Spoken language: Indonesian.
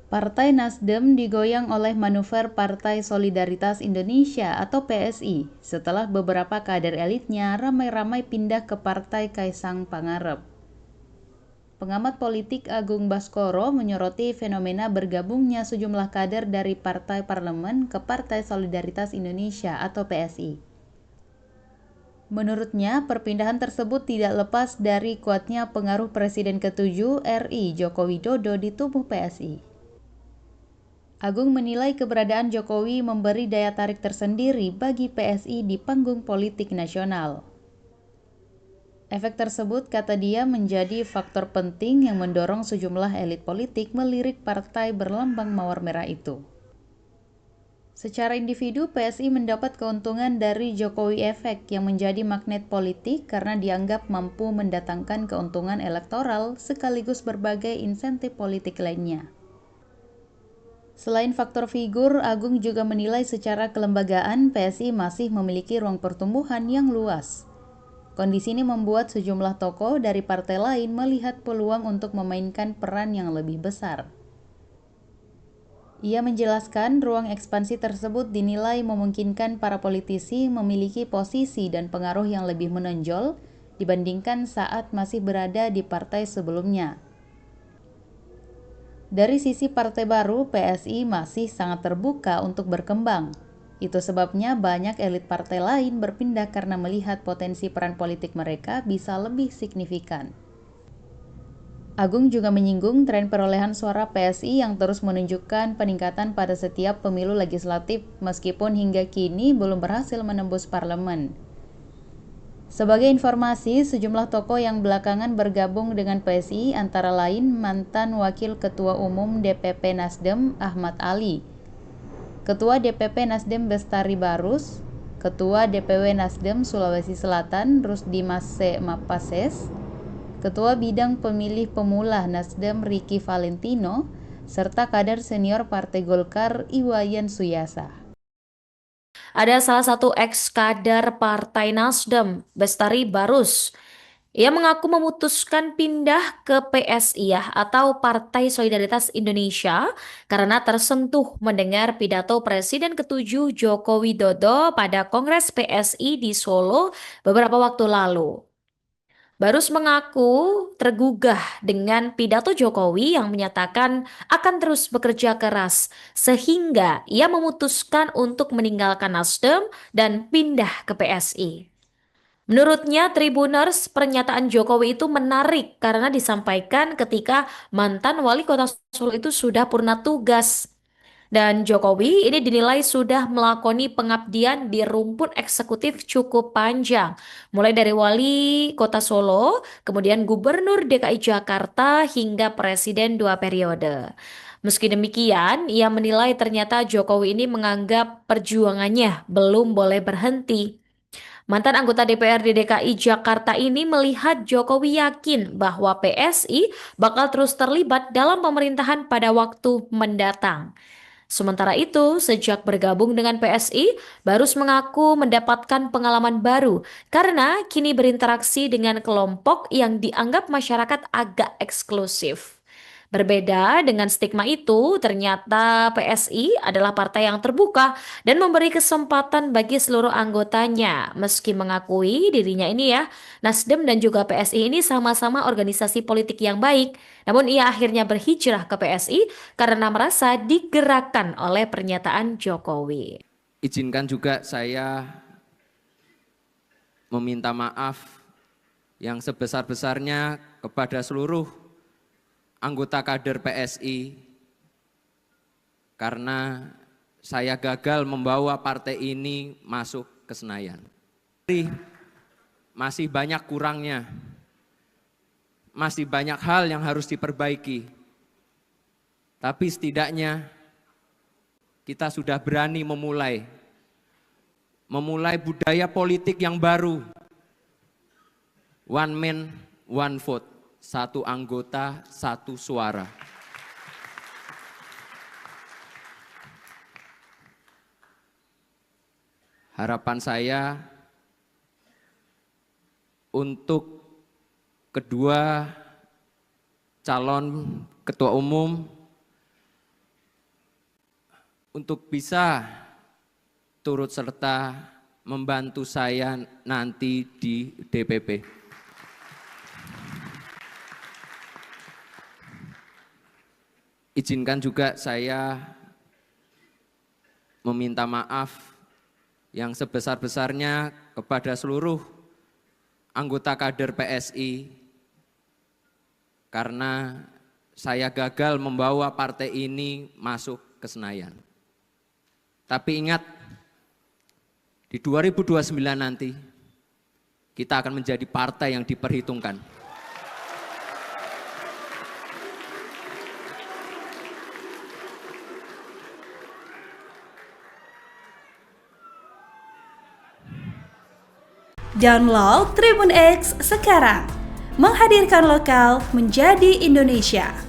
Partai Nasdem digoyang oleh manuver Partai Solidaritas Indonesia atau PSI setelah beberapa kader elitnya ramai-ramai pindah ke Partai Kaisang Pangarep. Pengamat politik Agung Baskoro menyoroti fenomena bergabungnya sejumlah kader dari Partai Parlemen ke Partai Solidaritas Indonesia atau PSI. Menurutnya, perpindahan tersebut tidak lepas dari kuatnya pengaruh Presiden ke-7 RI Joko Widodo di tubuh PSI. Agung menilai keberadaan Jokowi memberi daya tarik tersendiri bagi PSI di panggung politik nasional. Efek tersebut, kata dia, menjadi faktor penting yang mendorong sejumlah elit politik melirik partai berlambang mawar merah itu. Secara individu, PSI mendapat keuntungan dari Jokowi Efek yang menjadi magnet politik karena dianggap mampu mendatangkan keuntungan elektoral sekaligus berbagai insentif politik lainnya. Selain faktor figur, Agung juga menilai secara kelembagaan PSI masih memiliki ruang pertumbuhan yang luas. Kondisi ini membuat sejumlah tokoh dari partai lain melihat peluang untuk memainkan peran yang lebih besar. Ia menjelaskan ruang ekspansi tersebut dinilai memungkinkan para politisi memiliki posisi dan pengaruh yang lebih menonjol dibandingkan saat masih berada di partai sebelumnya. Dari sisi partai baru, PSI masih sangat terbuka untuk berkembang. Itu sebabnya banyak elit partai lain berpindah karena melihat potensi peran politik mereka bisa lebih signifikan. Agung juga menyinggung tren perolehan suara PSI yang terus menunjukkan peningkatan pada setiap pemilu legislatif meskipun hingga kini belum berhasil menembus parlemen. Sebagai informasi, sejumlah tokoh yang belakangan bergabung dengan PSI antara lain mantan Wakil Ketua Umum DPP Nasdem Ahmad Ali, Ketua DPP Nasdem Bestari Barus, Ketua DPW Nasdem Sulawesi Selatan Rusdi Mase Mapases, Ketua Bidang Pemilih Pemula Nasdem Ricky Valentino, serta kader senior Partai Golkar Iwayan Suyasa. Ada salah satu ex-kader Partai Nasdem, Bestari Barus. Ia mengaku memutuskan pindah ke PSI ya, atau Partai Solidaritas Indonesia karena tersentuh mendengar pidato Presiden ke-7 Joko Widodo pada Kongres PSI di Solo beberapa waktu lalu. Barus mengaku tergugah dengan pidato Jokowi yang menyatakan akan terus bekerja keras, sehingga ia memutuskan untuk meninggalkan Nasdem dan pindah ke PSI. Menurutnya, Tribuners, pernyataan Jokowi itu menarik karena disampaikan ketika mantan wali kota Solo itu sudah purna tugas. Dan Jokowi ini dinilai sudah melakoni pengabdian di rumpun eksekutif cukup panjang, mulai dari wali kota Solo, kemudian gubernur DKI Jakarta, hingga presiden 2 periode. Meski demikian, ia menilai ternyata Jokowi ini menganggap perjuangannya belum boleh berhenti. Mantan anggota DPRD DKI Jakarta ini melihat Jokowi yakin bahwa PSI bakal terus terlibat dalam pemerintahan pada waktu mendatang. Sementara itu, sejak bergabung dengan PSI, Barus mengaku mendapatkan pengalaman baru karena kini berinteraksi dengan kelompok yang dianggap masyarakat agak eksklusif. Berbeda dengan stigma itu, ternyata PSI adalah partai yang terbuka dan memberi kesempatan bagi seluruh anggotanya. Meski mengakui dirinya ini ya, Nasdem dan juga PSI ini sama-sama organisasi politik yang baik. Namun ia akhirnya berhijrah ke PSI karena merasa digerakkan oleh pernyataan Jokowi. Izinkan juga saya meminta maaf yang sebesar-besarnya kepada seluruh anggota kader PSI karena saya gagal membawa partai ini masuk ke Senayan. Masih banyak kurangnya, masih banyak hal yang harus diperbaiki, tapi setidaknya kita sudah berani memulai budaya politik yang baru. One man, one vote, satu anggota, satu suara. Harapan saya untuk kedua calon ketua umum untuk bisa turut serta membantu saya nanti di DPP. Izinkan juga saya meminta maaf yang sebesar-besarnya kepada seluruh anggota kader PSI karena saya gagal membawa partai ini masuk ke Senayan. Tapi ingat, di 2029 nanti kita akan menjadi partai yang diperhitungkan. Download Tribun X sekarang, menghadirkan lokal menjadi Indonesia.